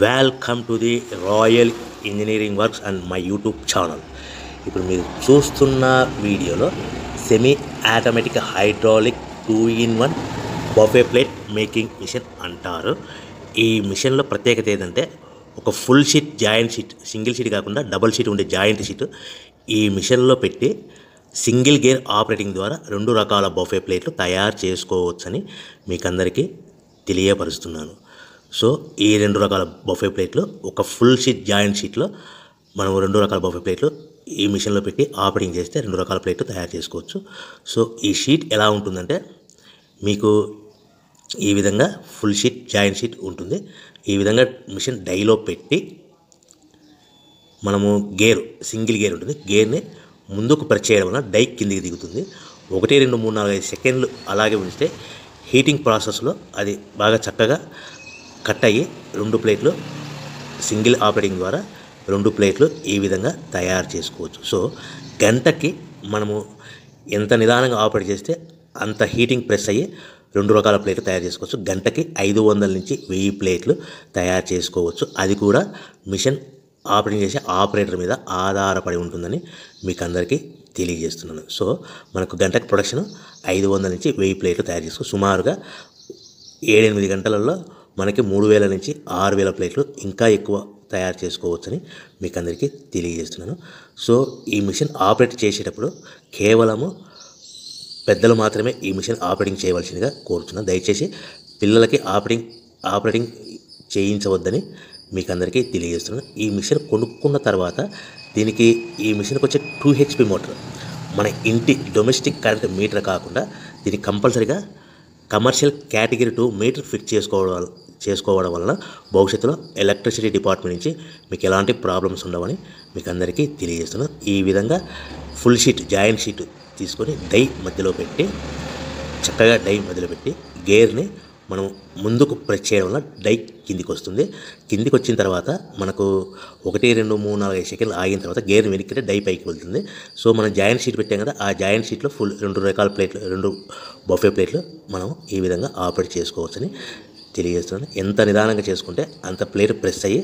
Welcome to the Royal Engineering Works and my YouTube channel. ఇప్పుడు మీరు చూస్తున్న వీడియోలో semi automatic hydraulic 2-in-1 buffet plate making machine అంటారు. ఈ మిషన్లో ప్రత్యేకత ఏంటంటే ఒక full sheet joint sheet, single sheet కాకుండా డబుల్ షీట్ ఉండే జాయింట్ షీట్ ఈ మిషన్లో పెట్టి సింగిల్ గేర్ ఆపరేటింగ్ ద్వారా 2 రకాల బఫే ప్లేట్లు తయారు చేసుకోవచ్చని మీకు అందరికీ తెలియపరుస్తున్నాను. సో ఈ 2 రకాల బఫే ప్లేట్లు ఒక ఫుల్ షీట్ జాయింట్ షీట్లో మనం 2 రకాల బఫే ప్లేట్లు ఈ మిషన్లో పెట్టి ఆపరేటింగ్ చేస్తే 2 రకాల ప్లేట్లు తయారు చేసుకోవచ్చు. సో ఈ షీట్ ఎలా ఉంటుందంటే మీకు ఈ విధంగా ఫుల్ షీట్ జాయింట్ షీట్ ఉంటుంది. ఈ విధంగా మిషన్ డైలో పెట్టి మనము సింగిల్ గేర్ ఉంటుంది, గేర్ని ముందుకు ప్రెస్ చేయడం వల్ల డై కిందికి దిగుతుంది. 1, 2, 3, 4, 5 సెకండ్లు అలాగే ఉంచితే హీటింగ్ ప్రాసెస్లో అది బాగా చక్కగా కట్ అయ్యి 2 ప్లేట్లు సింగిల్ ఆపరేటింగ్ ద్వారా 2 ప్లేట్లు ఈ విధంగా తయారు చేసుకోవచ్చు. సో గంటకి మనము ఎంత నిదానంగా ఆపరేట్ చేస్తే అంత హీటింగ్ ప్రెస్ అయ్యి 2 రకాల ప్లేట్లు తయారు చేసుకోవచ్చు. గంటకి 500 నుంచి 1000 ప్లేట్లు తయారు చేసుకోవచ్చు. అది కూడా మిషన్ ఆపరేటింగ్ చేసే ఆపరేటర్ మీద ఆధారపడి ఉంటుందని మీకు అందరికీ తెలియజేస్తున్నాను. సో మనకు గంటకి ప్రొడక్షన్ 500 నుంచి 1000 ప్లేట్లు తయారు చేసుకోవచ్చు. సుమారుగా 7-8 గంటలలో మనకి 3000 నుంచి 6000 ప్లేట్లు ఇంకా ఎక్కువ తయారు చేసుకోవచ్చని మీకు అందరికీ తెలియజేస్తున్నాను. సో ఈ మిషన్ ఆపరేట్ చేసేటప్పుడు కేవలము పెద్దలు మాత్రమే ఈ మిషన్ ఆపరేటింగ్ చేయవలసిందిగా కోరుతున్నాను. దయచేసి పిల్లలకి ఆపరేటింగ్ చేయించవద్దని మీకు అందరికీ తెలియజేస్తున్నాను. ఈ మిషన్ కొనుక్కున్న తర్వాత ఈ మిషన్కి వచ్చే 2 HP మోటార్ మన ఇంటి డొమెస్టిక్ కరెంట్ మీటర్ కాకుండా దీనికి కంపల్సరీగా కమర్షియల్ కేటగిరీ 2 మీటర్ ఫిట్ చేసుకోవడం వలన భవిష్యత్తులో ఎలక్ట్రిసిటీ డిపార్ట్మెంట్ నుంచి మీకు ఎలాంటి ప్రాబ్లమ్స్ ఉండవని మీకు అందరికీ తెలియజేస్తున్నాను. ఈ విధంగా ఫుల్ షీట్ జాయింట్ షీట్ తీసుకొని చక్కగా డై మధ్యలో పెట్టి గేర్ని మనం ముందుకు ప్రెస్ చేయడం వల్ల డై కిందికి వస్తుంది. కిందికి వచ్చిన తర్వాత మనకు 1, 2, 3, 4, 5 సెకండ్లు ఆగిన తర్వాత గేర్ వెనక్కి డై పైకి వెళ్తుంది. సో మనం జాయింట్ షీట్ పెట్టాం కదా, ఆ జాయింట్ షీట్లో 2 రకాల ప్లేట్లు 2 బఫే ప్లేట్లు మనం ఈ విధంగా ఆపరేట్ చేసుకోవచ్చని తెలియజేస్తున్నాను. ఎంత నిదానంగా చేసుకుంటే అంత ప్లేట్ ప్రెస్ అయ్యి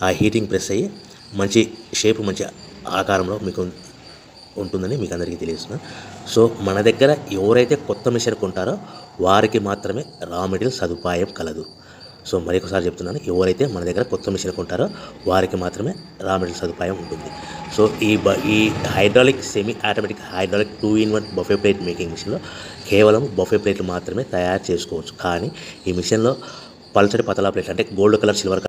ఆ హీటింగ్ ప్రెస్ అయ్యి మంచి షేప్ మంచి ఆకారంలో మీకు ఉంటుందని మీకు అందరికీ తెలియజేస్తున్నాను. సో మన దగ్గర ఎవరైతే కొత్త మిషన్ కొంటారో వారికి మాత్రమే రా మెటీరియల్ సదుపాయం కలదు. సో మరొకసారి చెప్తున్నాను, ఎవరైతే మన దగ్గర కొత్త మిషన్ కొంటారో వారికి మాత్రమే రా మెటీరియల్ సదుపాయం ఉంటుంది. సో ఈ hydraulic semi automatic hydraulic 2-in-1 buffet plate making మిషన్లో కేవలం బఫే ప్లేట్లు మాత్రమే తయారు చేసుకోవచ్చు. కానీ ఈ మిషన్లో పల్చడి పతలా ప్లేట్లు అంటే గోల్డ్ కలర్, సిల్వర్